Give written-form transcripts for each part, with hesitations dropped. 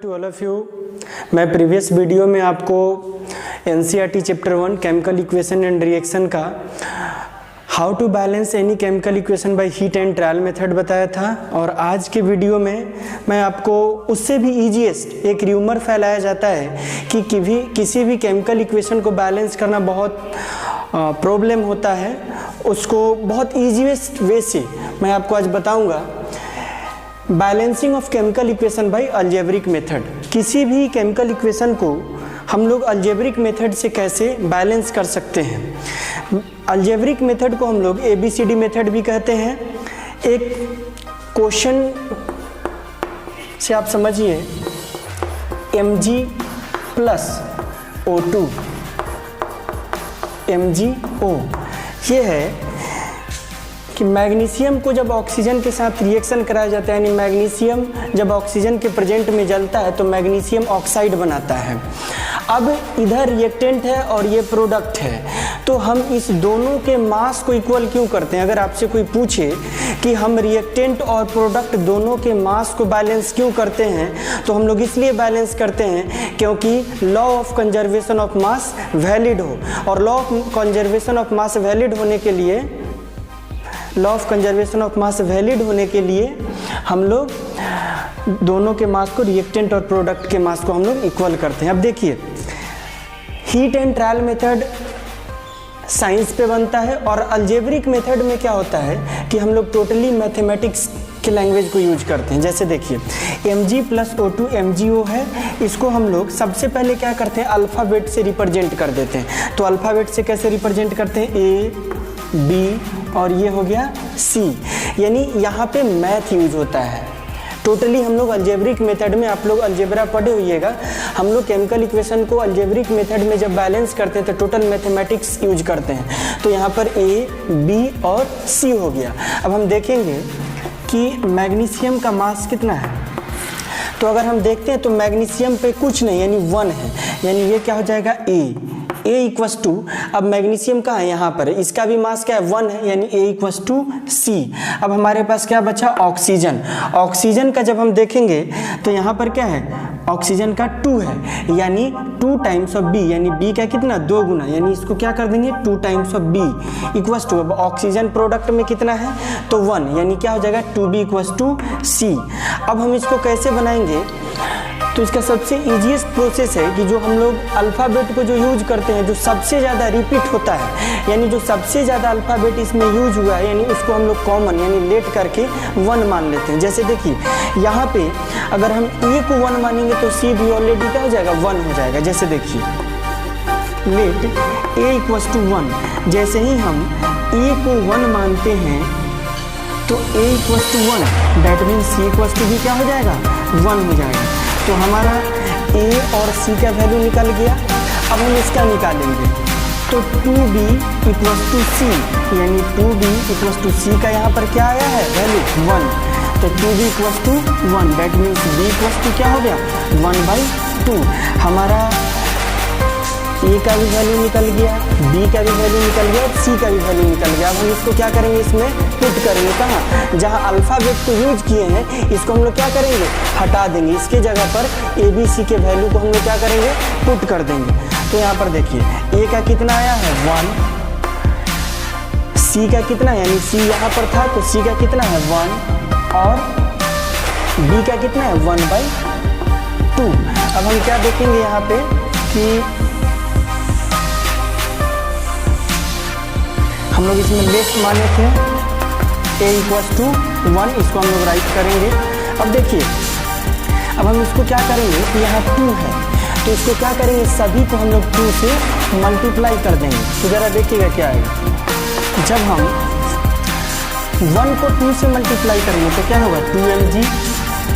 To all of you. मैं previous video में आपको NCERT chapter 1 chemical equation and reaction का how to balance any chemical equation by hit and trial method बताया था, और आज के वीडियो में मैं आपको उससे भी ईजीएस्ट एक र्यूमर फैलाया जाता है कि किसी भी केमिकल इक्वेशन को बैलेंस करना बहुत प्रॉब्लम होता है, उसको बहुत ईजीएस्ट वे से मैं आपको आज बताऊंगा। Balancing of chemical equation bye algebraic method. किसी भी केमिकल इक्वेशन को हम लोग अलजेब्रिक मेथड से कैसे बैलेंस कर सकते हैं। अलजेब्रिक मेथड को हम लोग ABCD मेथड भी कहते हैं। एक क्वेश्चन से आप समझिए, Mg प्लस O2 MgO, ये है कि मैग्नीशियम को जब ऑक्सीजन के साथ रिएक्शन कराया जाता है, यानी मैग्नीशियम जब ऑक्सीजन के प्रेजेंट में जलता है तो मैग्नीशियम ऑक्साइड बनाता है। अब इधर रिएक्टेंट है और ये प्रोडक्ट है, तो हम इस दोनों के मास को इक्वल क्यों करते हैं। अगर आपसे कोई पूछे कि हम रिएक्टेंट और प्रोडक्ट दोनों के मास को बैलेंस क्यों करते हैं, तो हम लोग इसलिए बैलेंस करते हैं क्योंकि law of conservation of mass valid हो, और law of conservation of mass valid होने के लिए हम लोग दोनों के मास को, रिएक्टेंट और प्रोडक्ट के मास को हम लोग इक्वल करते हैं। अब देखिए, heat and trial method science पे बनता है, और अलजेब्रिक मेथड में क्या होता है कि हम लोग टोटली मैथमेटिक्स के लैंग्वेज को यूज करते हैं। जैसे देखिए, Mg प्लस O2 MgO है, इसको हम लोग सबसे पहले क्या करते हैं, अल्फ़ाबेट से रिप्रेजेंट कर देते हैं। तो अल्फ़ाबेट से कैसे रिप्रेजेंट करते हैं, A B और ये हो गया C, यानी यहाँ पे मैथ यूज होता है। टोटली हम लोग अलजेब्रिक मेथड में, आप लोग अलजेब्रा पढ़े होइएगा, हम लोग केमिकल इक्वेशन को अलजेब्रिक मेथड में जब बैलेंस करते हैं तो टोटल मैथमेटिक्स यूज करते हैं। तो यहाँ पर A B और C हो गया। अब हम देखेंगे कि मैग्नीशियम का मास कितना है। तो अगर हम देखते हैं तो मैग्नीशियम पे कुछ नहीं, यानी 1 है, यानी ये क्या हो जाएगा A इक्वस टू, अब मैग्नीशियम कहाँ है, यहाँ पर है, इसका भी मास क्या है 1 है, यानी A इक्वस टू C। अब हमारे पास क्या बचा, ऑक्सीजन। ऑक्सीजन का जब हम देखेंगे तो यहाँ पर क्या है, ऑक्सीजन का 2 है, यानी 2 टाइम्स ऑफ B, यानी B का कितना 2 गुना, यानी इसको क्या कर देंगे 2 times of B equals two. अब ऑक्सीजन प्रोडक्ट में कितना है तो 1, यानी क्या हो जाएगा 2B इक्वस टू C। अब हम इसको कैसे बनाएंगे, तो इसका सबसे ईजीएस्ट प्रोसेस है कि जो हम लोग अल्फ़ाबेट को जो यूज करते हैं, जो सबसे ज़्यादा रिपीट होता है, यानी जो सबसे ज़्यादा अल्फ़ाबेट इसमें यूज हुआ है, यानी उसको हम लोग कॉमन यानी लेट करके 1 मान लेते हैं। जैसे देखिए, यहाँ पे अगर हम A को 1 मानेंगे तो C भी ऑलरेडी क्या हो जाएगा 1 हो जाएगा। जैसे देखिए, लेट A इक्वस टू 1, जैसे ही हम A को 1 मानते हैं तो A equals to 1, that means C equals to भी क्या हो जाएगा 1 हो जाएगा। तो हमारा A और C का वैल्यू निकल गया। अब हम इसका निकालेंगे तो 2B इक्वस टू C, यानी 2B इक्वस टू C का यहाँ पर क्या आया है वैल्यू 1, तो 2B equals to 1, that means B equals to क्या हो गया 1/2। हमारा A का भी वैल्यू निकल गया, B का भी वैल्यू निकल गया, C का भी वैल्यू निकल गया। अब हम इसको क्या करेंगे, इसमें पुट करेंगे, कहाँ, जहाँ अल्फ़ाबेट को यूज किए हैं इसको हम लोग क्या करेंगे, हटा देंगे। इसके जगह पर ABC के वैल्यू को हम लोग क्या करेंगे, पुट कर देंगे। तो यहाँ पर देखिए, A का कितना आया है 1, C का कितना, यानी C यहाँ पर था तो C का कितना है 1, और B का कितना है 1/2। अब हम क्या देखेंगे यहाँ पे कि हम लोग इसमें लेफ्ट माने थे A इक्वस टू 1, इसको हम लोग राइट करेंगे। अब देखिए, अब हम इसको क्या करेंगे कि यहाँ 2 है, तो इसको क्या करेंगे, सभी को हम लोग 2 से मल्टीप्लाई कर देंगे। तो ज़रा देखिएगा क्या आएगा, जब हम 1 को 2 से मल्टीप्लाई करेंगे तो क्या होगा 2Mg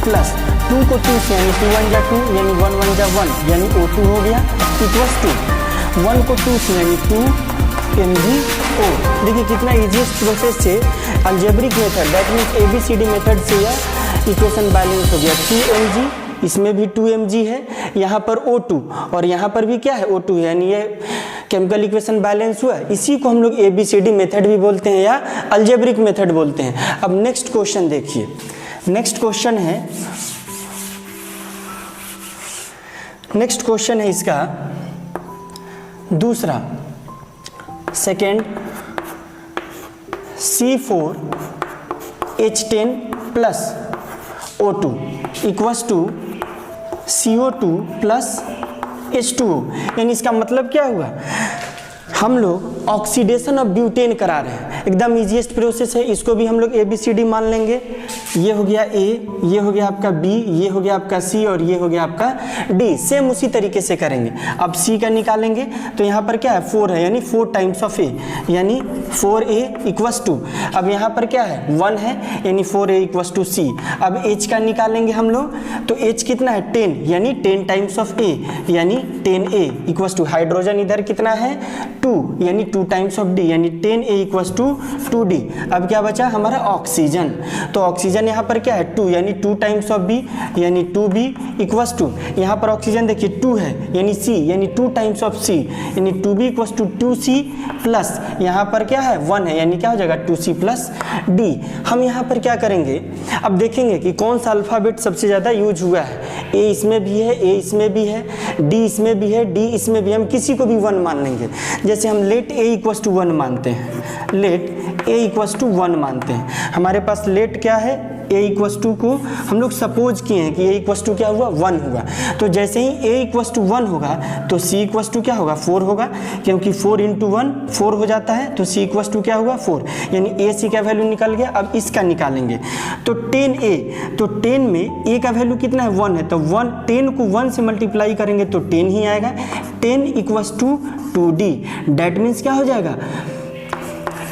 प्लस 2 को 2 से, यानी 2 1 जा 2, यानी 1 1 जा 1, यानी O2 हो गया इक्वस टू 1 को 2 से, यानी 2MgO। देखिए कितना इजीएस्ट प्रोसेस से algebraic method, that means ABCD method से यह इक्वेशन बैलेंस हो गया। 2Mg, इसमें भी 2Mg है, यहाँ पर O2 और यहाँ पर भी क्या है O2 है, यानी ये केमिकल इक्वेशन बैलेंस हुआ है। इसी को हम लोग ABCD मेथड भी बोलते हैं या अलजेब्रिक मेथड बोलते हैं। अब नेक्स्ट क्वेश्चन देखिए, नेक्स्ट क्वेश्चन है नेक्स्ट क्वेश्चन है इसका दूसरा, second, C4H10 plus O2 equals to CO2 plus H2O। यानी इसका मतलब क्या हुआ, हम लोग ऑक्सीडेशन ऑफ ब्यूटेन करा रहे हैं। एकदम इजीएस्ट प्रोसेस है, इसको भी हम लोग ABCD मान लेंगे। ये हो गया A, ये हो गया आपका B, ये हो गया आपका C और ये हो गया आपका D। सेम उसी तरीके से करेंगे। अब C का निकालेंगे तो यहाँ पर क्या है 4 है, यानी 4 टाइम्स ऑफ A, यानी 4A इक्वस टू, अब यहाँ पर क्या है 1 है, यानी 4A इक्वस टू C। अब H का निकालेंगे हम लोग तो H कितना है 10, यानी 10 टाइम्स ऑफ A, यानी 10A इक्वस टू, हाइड्रोजन इधर कितना है 2, यानी 2 टाइम्स ऑफ D, यानी 10A इक्वस टू 2D। अब क्या बचा हमारा ऑक्सीजन, तो ऑक्सीजन यहाँ पर क्या है 2, यानी 2 टाइम्स ऑफ B, यानी 2B इक्वस टू, यहाँ पर ऑक्सीजन देखिए 2 है, यानी C, यानी 2 टाइम्स ऑफ C, यानी 2B equals to 2C plus यहाँ पर क्या है 1 है, यानी क्या हो जाएगा 2C प्लस D। हम यहाँ पर क्या करेंगे, अब देखेंगे कि कौन सा अल्फ़ाबेट सबसे ज़्यादा यूज हुआ है। A इसमें भी है, A इसमें भी है, D इसमें भी है, D इसमें भी, हम किसी को भी 1 मान लेंगे। जैसे हम लेट A इक्वस टू 1 मानते हैं, लेट A इक्वस टू 1 मानते हैं। हमारे पास लेट क्या है A इक्वस टू को हम लोग सपोज किए हैं कि A इक्वस टू क्या हुआ 1 हुआ, तो जैसे ही A इक्वस टू 1 होगा तो C इक्वस टू क्या होगा 4 होगा, क्योंकि 4 इंटू 1 4 हो जाता है, तो C इक्वस टू क्या हुआ 4, यानी AC का वैल्यू निकल गया। अब इसका निकालेंगे तो 10A, तो 10 में A का वैल्यू कितना है 1 है, तो 10 को 1 से मल्टीप्लाई करेंगे तो 10 ही आएगा। 10 equals to 2D, that means क्या हो जाएगा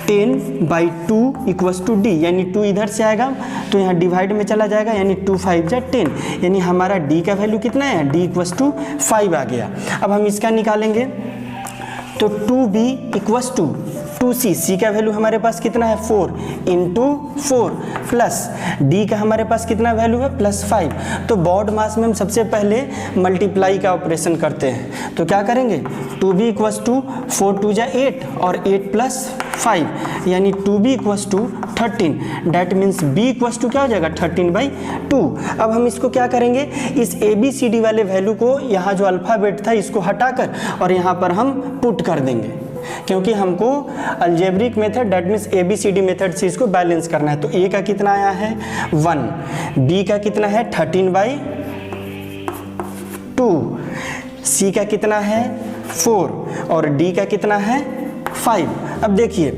10/2 इक्वस टू D, यानी 2 इधर से आएगा तो यहाँ डिवाइड में चला जाएगा, यानी 2 5 जा 10, यानी हमारा D का वैल्यू कितना है, D इक्वस टू 5 आ गया। अब हम इसका निकालेंगे तो 2B equals to 2C, C का वैल्यू हमारे पास कितना है 4 इंटू 4 प्लस D का हमारे पास कितना वैल्यू है +5। तो बॉड मास में हम सबसे पहले मल्टीप्लाई का ऑपरेशन करते हैं, तो क्या करेंगे 2B इक्वस टू 4 2 जा 8 और 8 + 5, यानी 2B equals to 13, that means B equals to क्या हो जाएगा 13/2। अब हम इसको क्या करेंगे, इस ABCD वाले वैल्यू को, यहाँ जो अल्फ़ाबेट था इसको हटाकर और यहाँ पर हम पुट कर देंगे, क्योंकि हमको algebraic method that means ABCD method से इसको बैलेंस करना है। तो A का कितना आया है 1, B का कितना है 13/2, C का कितना है 4 और D का कितना है 5। अब देखिए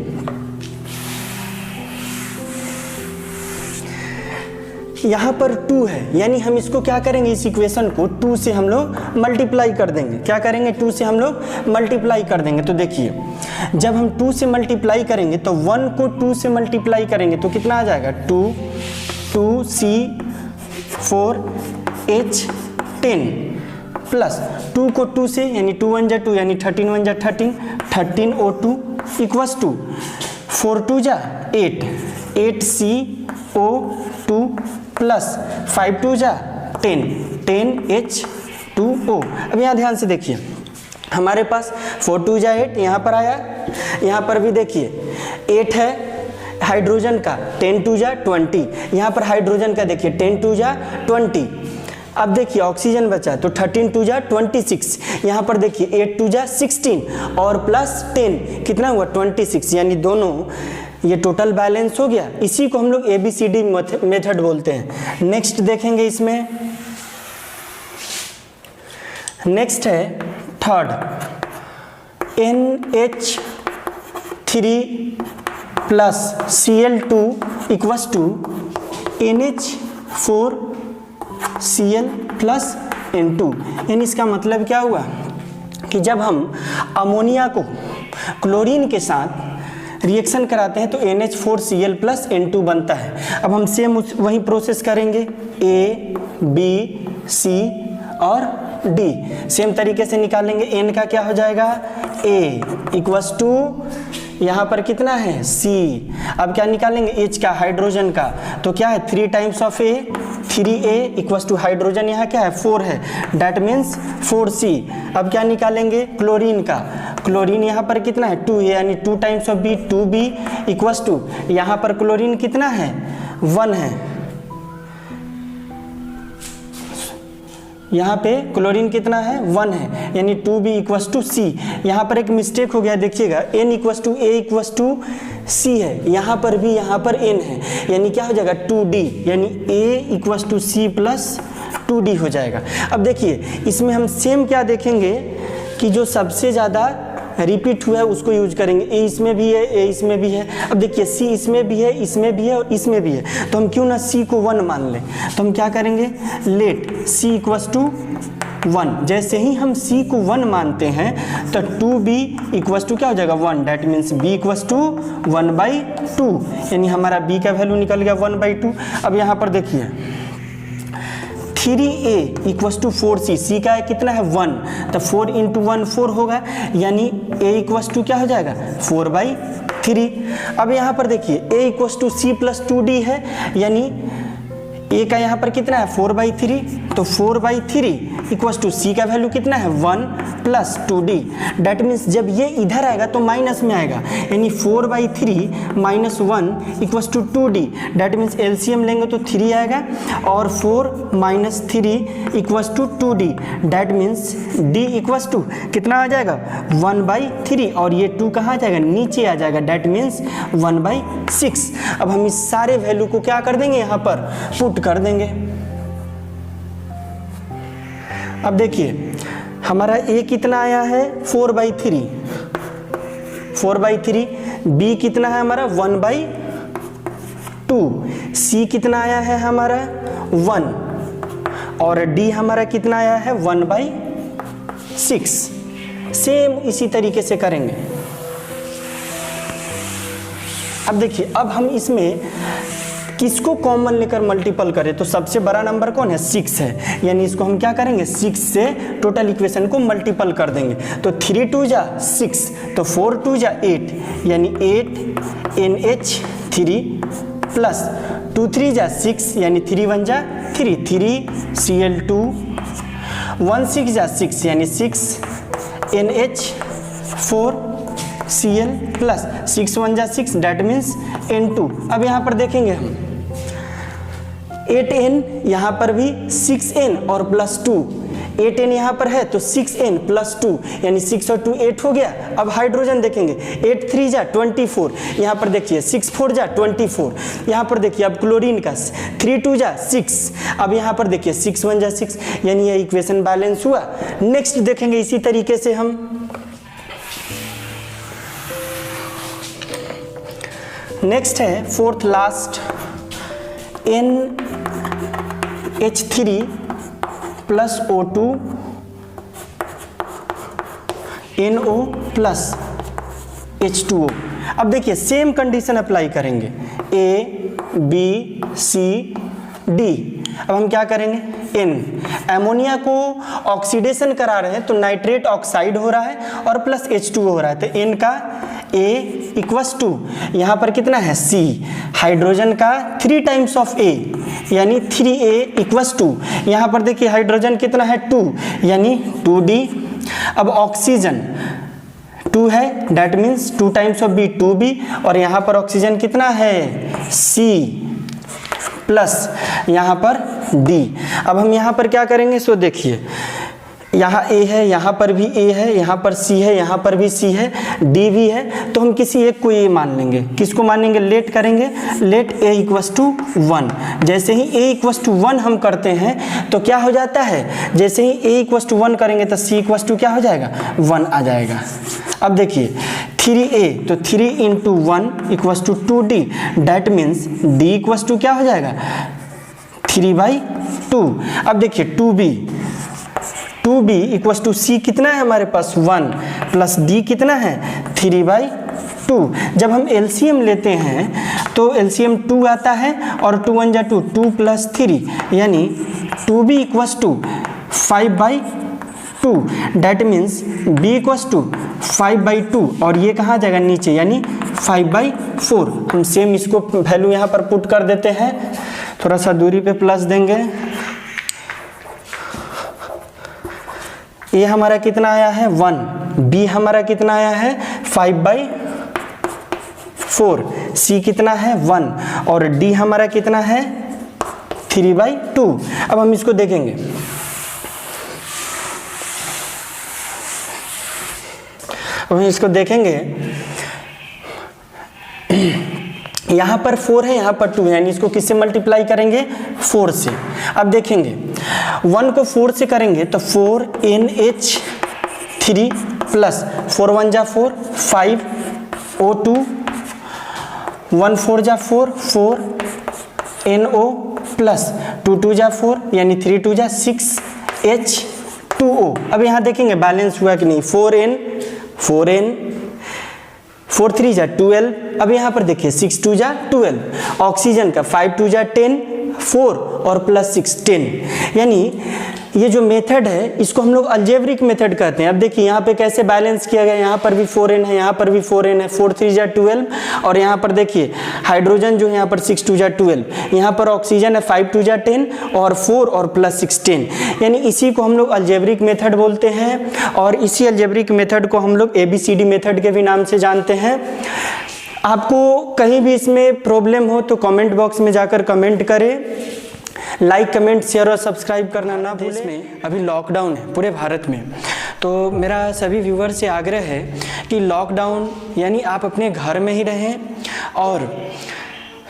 यहाँ पर 2 है, यानी हम इसको क्या करेंगे, इस इक्वेशन को 2 से हम लोग मल्टीप्लाई कर देंगे। क्या करेंगे 2 से हम लोग मल्टीप्लाई कर देंगे। तो देखिए जब हम 2 से मल्टीप्लाई करेंगे तो 1 को 2 से मल्टीप्लाई करेंगे तो कितना आ जाएगा 2 2C4H10 प्लस 2 को 2 से, यानी 2 1 जा 2, यानी 13 1 जा 13, 13O2 इक्वस टू 4 2 जा 8, 8CO2 प्लस 5 2 जा 10, 10H2O। अब यहाँ ध्यान से देखिए हमारे पास 4 2 जा 8 यहाँ पर आया, यहाँ पर भी देखिए 8 है हाइड्रोजन का, 10 2 जा 20, यहाँ पर हाइड्रोजन का देखिए 10 2 जा 20। अब देखिए ऑक्सीजन बचा तो 13 2 जा 26, यहाँ पर देखिए 8 2 जा 16 और प्लस 10 कितना हुआ 26, यानी दोनों ये टोटल बैलेंस हो गया। इसी को हम लोग ABCD मेथड बोलते हैं। नेक्स्ट देखेंगे इसमें, नेक्स्ट है third NH3 plus Cl2 equals to NH4Cl plus N2। यानी इसका मतलब क्या हुआ कि जब हम अमोनिया को क्लोरीन के साथ रिएक्शन कराते हैं तो NH4Cl प्लस N2 बनता है। अब हम सेम वही प्रोसेस करेंगे, A B C और D सेम तरीके से निकालेंगे। N का क्या हो जाएगा A इक्वस टू यहाँ पर कितना है C। अब क्या निकालेंगे H का, हाइड्रोजन का, तो क्या है 3 times of A, 3A equals to hydrogen यहाँ क्या है 4 है, डैट मीन्स 4C। अब क्या निकालेंगे क्लोरीन का, क्लोरीन यहाँ पर कितना है 2 है, यानी 2 times of B, 2B equals to यहाँ पर क्लोरीन कितना है 1 है, यहाँ पे क्लोरीन कितना है 1 है, यानी 2B इक्वस टू सी। यहाँ पर एक मिस्टेक हो गया, देखिएगा n equals to A equals to C है, यहाँ पर भी यहाँ पर n है, यानी क्या हो जाएगा 2D, यानी a equals to C plus 2D हो जाएगा। अब देखिए इसमें हम सेम क्या देखेंगे कि जो सबसे ज़्यादा रिपीट हुआ है उसको यूज करेंगे। ए इसमें भी है, ए इसमें भी है। अब देखिए सी इसमें भी है, इसमें भी है और इसमें भी है, तो हम क्यों ना सी को 1 मान लें। तो हम क्या करेंगे, लेट सी इक्वस टू 1। जैसे ही हम c को 1 मानते हैं तो 2b इक्वस टू क्या हो जाएगा 1, that means b equals to 1/2, यानी हमारा b का वैल्यू निकल गया 1/2। अब यहाँ पर देखिए 3a equals to 4c, c का कितना है 1, तो 4 इंटू 1 4 होगा, यानी a इक्वस टू क्या हो जाएगा 4/3। अब यहाँ पर देखिए a equals to c plus 2d है, यानी a का यहाँ पर कितना है 4/3, तो 4/3 इक्वस टू c का वैल्यू कितना है 1 प्लस 2d, डैट मीन्स जब ये इधर आएगा तो माइनस में आएगा, यानी 4/3 minus 1 equals to 2d, that means LCM लेंगे तो 3 आएगा, और 4 minus 3 equals to 2d, that means d equals to कितना आ जाएगा 1/3, और ये 2 कहाँ आ जाएगा नीचे आ जाएगा, डैट मीन्स 1/6। अब हम इस सारे वैल्यू को क्या कर देंगे यहाँ पर पुट कर देंगे। अब देखिए हमारा a कितना आया है 4/3, 4/3, b कितना है हमारा 1/2, c कितना आया है हमारा 1, और d हमारा कितना आया है 1/6। सेम इसी तरीके से करेंगे। अब देखिए अब हम इसमें किसको कॉमन लेकर मल्टीपल करें, तो सबसे बड़ा नंबर कौन है 6 है, यानी इसको हम क्या करेंगे 6 से टोटल इक्वेशन को मल्टीपल कर देंगे। तो 3 2 जा 6, तो 4 2 जा 8, यानी 8 NH3 प्लस 2 3 जा 6, यानी 3 1 जा 3, 3 Cl2, 1 6 जा 6, यानी 6 NH4 Cl प्लस 6 1 जा 6, डैट मीन्स N2। अब यहाँ पर देखेंगे हम 8n, यहाँ पर भी 6n और प्लस 2, 8n यहाँ पर है तो 6n प्लस 2, यानी 6 और 2 8 हो गया। अब हाइड्रोजन देखेंगे 8 3 जा 24, यहाँ पर देखिए 6 4 जा 24, यहाँ पर देखिए अब क्लोरीन का 3 2 जा 6, अब यहाँ पर देखिए 6 1 जा 6, यानी यह इक्वेशन बैलेंस हुआ। नेक्स्ट देखेंगे इसी तरीके से हम नेक्स्ट है fourth last NH3 plus O2 NO plus H2O। अब देखिए सेम कंडीशन अप्लाई करेंगे A B C D। अब हम क्या करेंगे N, एमोनिया को ऑक्सीडेशन करा रहे हैं तो नाइट्रेट ऑक्साइड हो रहा है और प्लस H2O हो रहा है, तो N का A इक्वस टू यहाँ पर कितना है C, हाइड्रोजन का 3 टाइम्स ऑफ A, यानी 3A इक्वस टू, यहाँ पर देखिए हाइड्रोजन कितना है 2, यानी 2D। अब ऑक्सीजन 2 है, that means 2 times of B 2B, और यहाँ पर ऑक्सीजन कितना है C प्लस यहाँ पर D। अब हम यहाँ पर क्या करेंगे, सो देखिए यहाँ A है, यहाँ पर भी A है, यहाँ पर C है, यहाँ पर भी C है, D भी है, तो हम किसी एक को A मान लेंगे। किसको मानेंगे, लेट करेंगे, लेट A इक्वस टू 1। जैसे ही A इक्वस टू 1 हम करते हैं तो क्या हो जाता है, जैसे ही A इक्वस टू 1 करेंगे तो C इक्वस टू क्या हो जाएगा 1 आ जाएगा। अब देखिए 3A, तो 3 into 1 equals to 2D, that means D equals to क्या हो जाएगा 3/2। अब देखिए 2B इक्वस टू C कितना है हमारे पास 1 प्लस D कितना है 3/2। जब हम LCM लेते हैं तो LCM 2 आता है और 2 1 जा 2, 2 प्लस 3, यानी 2B equals to 5/2, that means B equals to 5/2, और ये कहाँ जाएगा नीचे, यानी 5/4। हम सेम इसको वैल्यू यहाँ पर पुट कर देते हैं, थोड़ा सा दूरी पे प्लस देंगे। ए हमारा कितना आया है 1, बी हमारा कितना आया है 5/4, सी कितना है 1, और डी हमारा कितना है 3/2। अब हम इसको देखेंगे अब हम इसको देखेंगे, यहाँ पर 4 है, यहाँ पर 2 है, यानी इसको किससे मल्टीप्लाई करेंगे? 4 से। अब देखेंगे 1 को 4 से करेंगे तो 4NH3 प्लस 4 1 जा 4 5O2 1 4 जा 4 4NO प्लस 2 2 जा 4 यानी 3 2 जा 6H2O। अब यहाँ देखेंगे बैलेंस हुआ कि नहीं, 4N 4 3 जा 12। अब यहाँ पर देखिए 6 2 जा 12, ऑक्सीजन का 5 2 जा 10 4 और प्लस 6 10, यानी ये जो मेथड है इसको हम लोग अलजेब्रिक मेथड कहते हैं। अब देखिए यहाँ पे कैसे बैलेंस किया गया, यहाँ पर भी 4n है, यहाँ पर भी 4n है, 4 3 जा 12 और यहाँ पर देखिए हाइड्रोजन जो है यहाँ पर 6 2 जा 12, यहाँ पर ऑक्सीजन है 5 2 जा 10 और 4 और प्लस 6 10, यानी इसी को हम लोग अलजेब्रिक मेथड बोलते हैं। और इसी अलजेब्रिक मेथड को हम लोग ABCD मेथड के भी नाम से जानते हैं। आपको कहीं भी इसमें प्रॉब्लम हो तो कमेंट बॉक्स में जाकर कमेंट करें, लाइक कमेंट शेयर और सब्सक्राइब करना ना भूलें। इसमें अभी लॉकडाउन है पूरे भारत में, तो मेरा सभी व्यूवर से आग्रह है कि लॉकडाउन यानी आप अपने घर में ही रहें और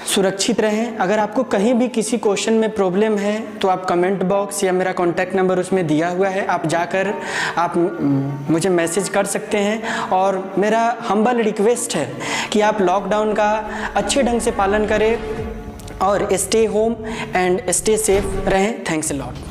सुरक्षित रहें। अगर आपको कहीं भी किसी क्वेश्चन में प्रॉब्लम है तो आप कमेंट बॉक्स या मेरा कॉन्टैक्ट नंबर उसमें दिया हुआ है, आप जाकर आप मुझे मैसेज कर सकते हैं। और मेरा हम्बल रिक्वेस्ट है कि आप लॉकडाउन का अच्छे ढंग से पालन करें और stay home and stay safe रहें। Thanks a lot.